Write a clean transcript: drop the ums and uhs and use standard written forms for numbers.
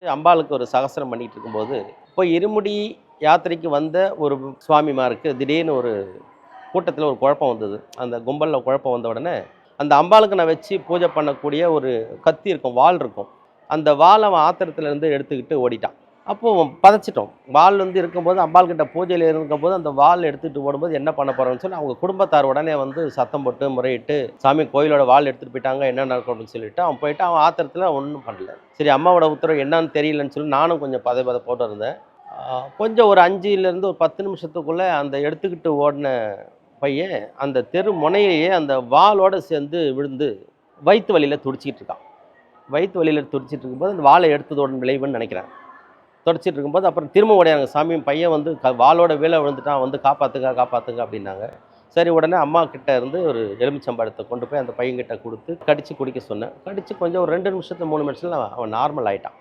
அம்பாளுக்கு ஒரு சகஸ்ரம் பண்ணிட்டு இருக்கும்போது, போய் இருமுடி யாத்திரைக்கு வந்த ஒரு சுவாமிமாருக்கு திடீர்னு ஒரு கூட்டத்தில ஒரு குழப்பம் வந்தது. அந்த கும்பல்ல குழப்பம் வந்த உடனே, அந்த அம்பாளுக்கு நான் வச்சு பூஜை பண்ணக்கூடிய ஒரு கத்தி இருக்கும், வாள் இருக்கும். அந்த வாள அவன் ஆத்திரத்திலருந்து எடுத்துக்கிட்டு ஓடிட்டான். அப்போ பதச்சிட்டோம். வாள் வந்து இருக்கும்போது அம்பாள் கிட்ட பூஜையில இருக்கும்போது, அந்த வாள் எடுத்துட்டு ஓடும்போது என்ன பண்ண போறோம்ன்னு சொல்லி அவங்க குடும்பத்தார் உடனே வந்து சத்தம் போட்டு முறையிட்டு, "சாமி கோயிலோட வாள் எடுத்துட்டு போயிட்டாங்க. என்ன நடக்கும்?" அப்படின்னு சொல்லிட்டு அவன் போயிட்டு அவன் ஆத்திரத்தில ஒண்ணும் பண்ணல. சரி அம்மாவோட உத்தரவு என்னன்னு தெரியலன்னு சொல்லி நானும் கொஞ்சம் பதபதப்போட இருந்தேன். கொஞ்சம் ஒரு 5லேருந்து ஒரு 10 நிமிஷத்துக்குள்ள அந்த எடுத்துக்கிட்டு ஓடுன பையன், அந்த தெரு முனையிலேயே அந்த வாளோட சேர்ந்து விழுந்து, வயித்து வலியில துடிச்சிட்டு இருக்கான். வயித்து வலியில துடிச்சிட்டு இருக்கும்போது, அந்த வாள எடுத்ததோட விளைவுன்னு நெனைக்கிறேன். துடைச்சிட்டு இருக்கும்போது, அப்புறம் திரும்ப ஓடியாங்க. "சாமி பையன் வந்து வாளோட விழுந்துட்டான். வந்து காப்பாத்துங்க, காப்பாத்துங்க" அப்படின்னாங்க. சரி உடனே அம்மா கிட்ட இருந்து ஒரு எலுமிச்சம்பழத்த கொண்டு போய் அந்த பையன்கிட்ட குடுத்து, கடிச்சு குடிக்க சொன்னேன். கடிச்சு கொஞ்சம் ஒரு 2 நிமிஷத்துல, 3 நிமிஷத்துல அவன் நார்மல் ஆயிட்டான்.